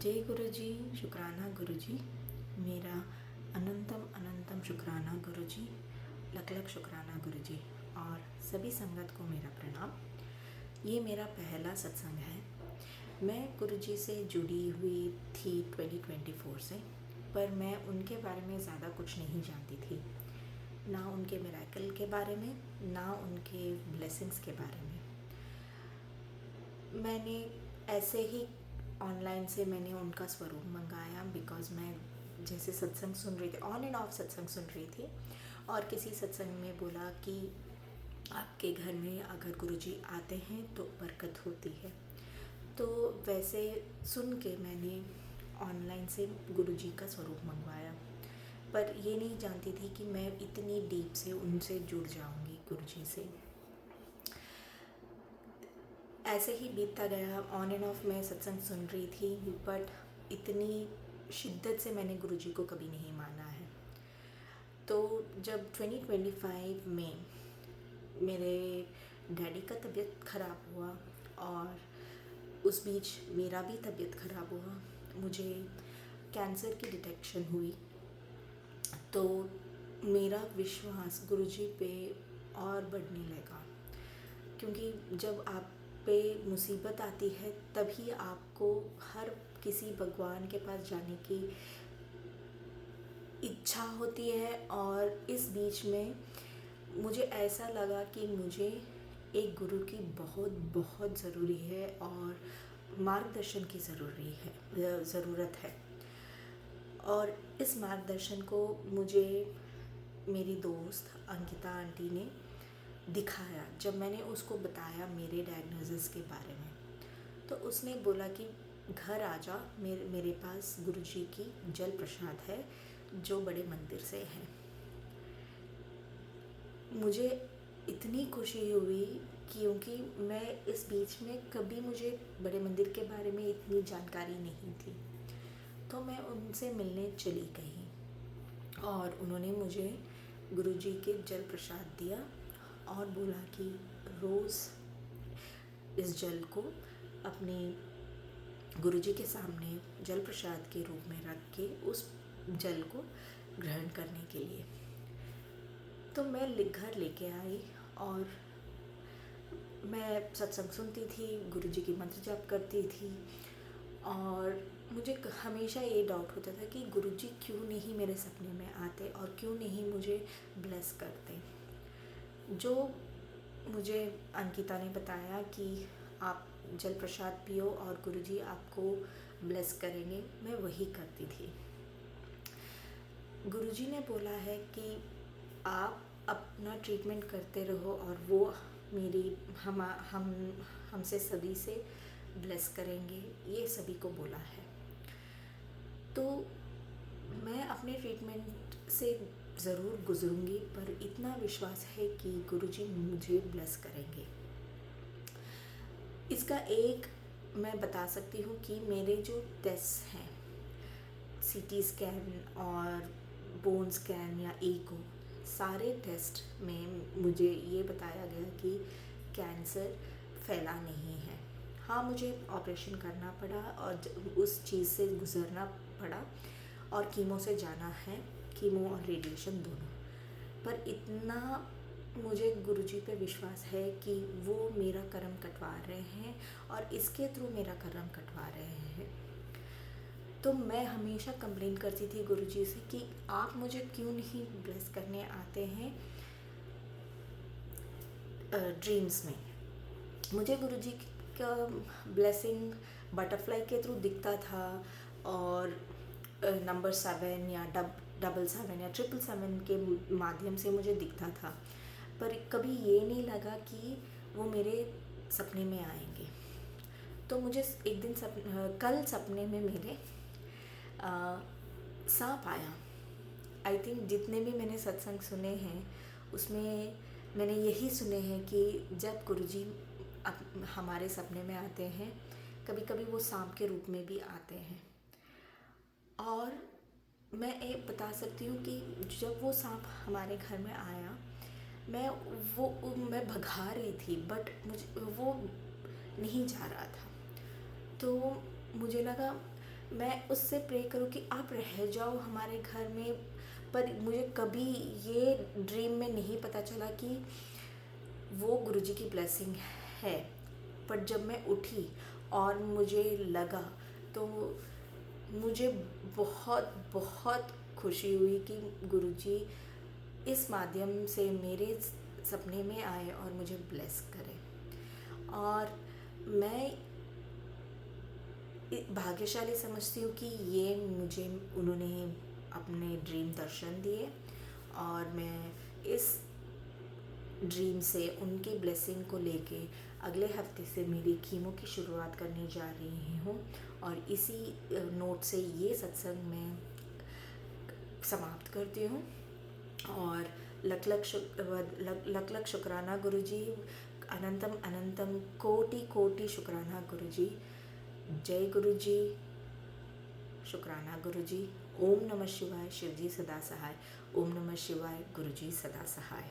जय गुरु जी। शुक्राना गुरु जी। मेरा अनंतम अनंतम शुक्राना गुरु जी। लख लख शुक्राना गुरु जी। और सभी संगत को मेरा प्रणाम। ये मेरा पहला सत्संग है। मैं गुरु जी से जुड़ी हुई थी 2024 से, पर मैं उनके बारे में ज़्यादा कुछ नहीं जानती थी, ना उनके मिरेकल के बारे में, ना उनके ब्लेसिंग्स के बारे में। मैंने ऐसे ही ऑनलाइन से मैंने उनका स्वरूप मंगाया, बिकॉज़ मैं जैसे सत्संग सुन रही थी, ऑन एंड ऑफ सत्संग सुन रही थी, और किसी सत्संग में बोला कि आपके घर में अगर गुरुजी आते हैं तो बरकत होती है। तो वैसे सुन के मैंने ऑनलाइन से गुरुजी का स्वरूप मंगवाया, पर ये नहीं जानती थी कि मैं इतनी डीप से उनसे जुड़ जाऊंगी गुरुजी से। ऐसे ही बीतता गया, ऑन एंड ऑफ मैं सत्संग सुन रही थी, बट इतनी शिद्दत से मैंने गुरुजी को कभी नहीं माना है। तो जब 2025 में मेरे डैडी का तबीयत ख़राब हुआ और उस बीच मेरा भी तबीयत ख़राब हुआ, मुझे कैंसर की डिटेक्शन हुई, तो मेरा विश्वास गुरुजी पे और बढ़ने लगा। क्योंकि जब आप पे मुसीबत आती है तभी आपको हर किसी भगवान के पास जाने की इच्छा होती है। और इस बीच में मुझे ऐसा लगा कि मुझे एक गुरु की बहुत बहुत ज़रूरी है और मार्गदर्शन की ज़रूरत है। और इस मार्गदर्शन को मुझे मेरी दोस्त अंकिता आंटी ने दिखाया। जब मैंने उसको बताया मेरे डायग्नोसिस के बारे में, तो उसने बोला कि घर आ जा, मेरे पास गुरुजी की जल प्रसाद है जो बड़े मंदिर से है। मुझे इतनी खुशी हुई क्योंकि मैं इस बीच में कभी मुझे बड़े मंदिर के बारे में इतनी जानकारी नहीं थी। तो मैं उनसे मिलने चली गई और उन्होंने मुझे गुरुजी के जल प्रसाद दिया और बोला कि रोज़ इस जल को अपने गुरुजी के सामने जल प्रसाद के रूप में रख के उस जल को ग्रहण करने के लिए। तो मैं घर लेके आई और मैं सत्संग सुनती थी, गुरुजी की मंत्र जाप करती थी, और मुझे हमेशा ये डाउट होता था कि गुरुजी क्यों नहीं मेरे सपने में आते और क्यों नहीं मुझे ब्लेस करते। जो मुझे अंकिता ने बताया कि आप जल प्रसाद पियो और गुरुजी आपको ब्लेस करेंगे, मैं वही करती थी। गुरुजी ने बोला है कि आप अपना ट्रीटमेंट करते रहो और वो हमसे सभी से ब्लेस करेंगे, ये सभी को बोला है। तो मैं अपने ट्रीटमेंट से ज़रूर गुजरूंगी, पर इतना विश्वास है कि गुरुजी मुझे ब्लेस करेंगे। इसका एक मैं बता सकती हूँ कि मेरे जो टेस्ट हैं, सीटी स्कैन और बोन स्कैन या एको, सारे टेस्ट में मुझे ये बताया गया कि कैंसर फैला नहीं है। हाँ, मुझे ऑपरेशन करना पड़ा और उस चीज़ से गुज़रना पड़ा और कीमो से जाना है, कीमो और रेडिएशन दोनों। पर इतना मुझे गुरुजी पे विश्वास है कि वो मेरा कर्म कटवा रहे हैं और इसके थ्रू मेरा कर्म कटवा रहे हैं। तो मैं हमेशा कंप्लेन करती थी गुरुजी से कि आप मुझे क्यों नहीं ब्लेस करने आते हैं ड्रीम्स में। मुझे गुरुजी का ब्लेसिंग बटरफ्लाई के थ्रू दिखता था और नंबर 7 या 777 या 777 के माध्यम से मुझे दिखता था, पर कभी ये नहीं लगा कि वो मेरे सपने में आएंगे। तो मुझे एक दिन कल सपने में मेरे सांप आया। आई थिंक जितने भी मैंने सत्संग सुने हैं उसमें मैंने यही सुने हैं कि जब गुरुजी हमारे सपने में आते हैं, कभी कभी वो सांप के रूप में भी आते हैं। और मैं ये बता सकती हूँ कि जब वो सांप हमारे घर में आया, मैं भगा रही थी, बट मुझे वो नहीं जा रहा था। तो मुझे लगा मैं उससे प्रे करूँ कि आप रह जाओ हमारे घर में। पर मुझे कभी ये ड्रीम में नहीं पता चला कि वो गुरुजी की ब्लेसिंग है। पर जब मैं उठी और मुझे लगा, तो मुझे बहुत बहुत खुशी हुई कि गुरुजी इस माध्यम से मेरे सपने में आए और मुझे ब्लेस करें। और मैं भाग्यशाली समझती हूँ कि ये मुझे उन्होंने अपने ड्रीम दर्शन दिए, और मैं इस ड्रीम से उनकी ब्लेसिंग को लेके अगले हफ्ते से मेरी कीमो की शुरुआत करने जा रही हूँ। और इसी नोट से ये सत्संग मैं समाप्त करती हूँ। और लख लख शुक्राना गुरुजी, अनंतम अनंतम कोटि कोटि शुक्राना गुरुजी। जय गुरुजी, शुक्राना गुरुजी। ओम नमः शिवाय, शिवजी सदा सहाय। ओम नमः शिवाय, गुरुजी सदा सहाय।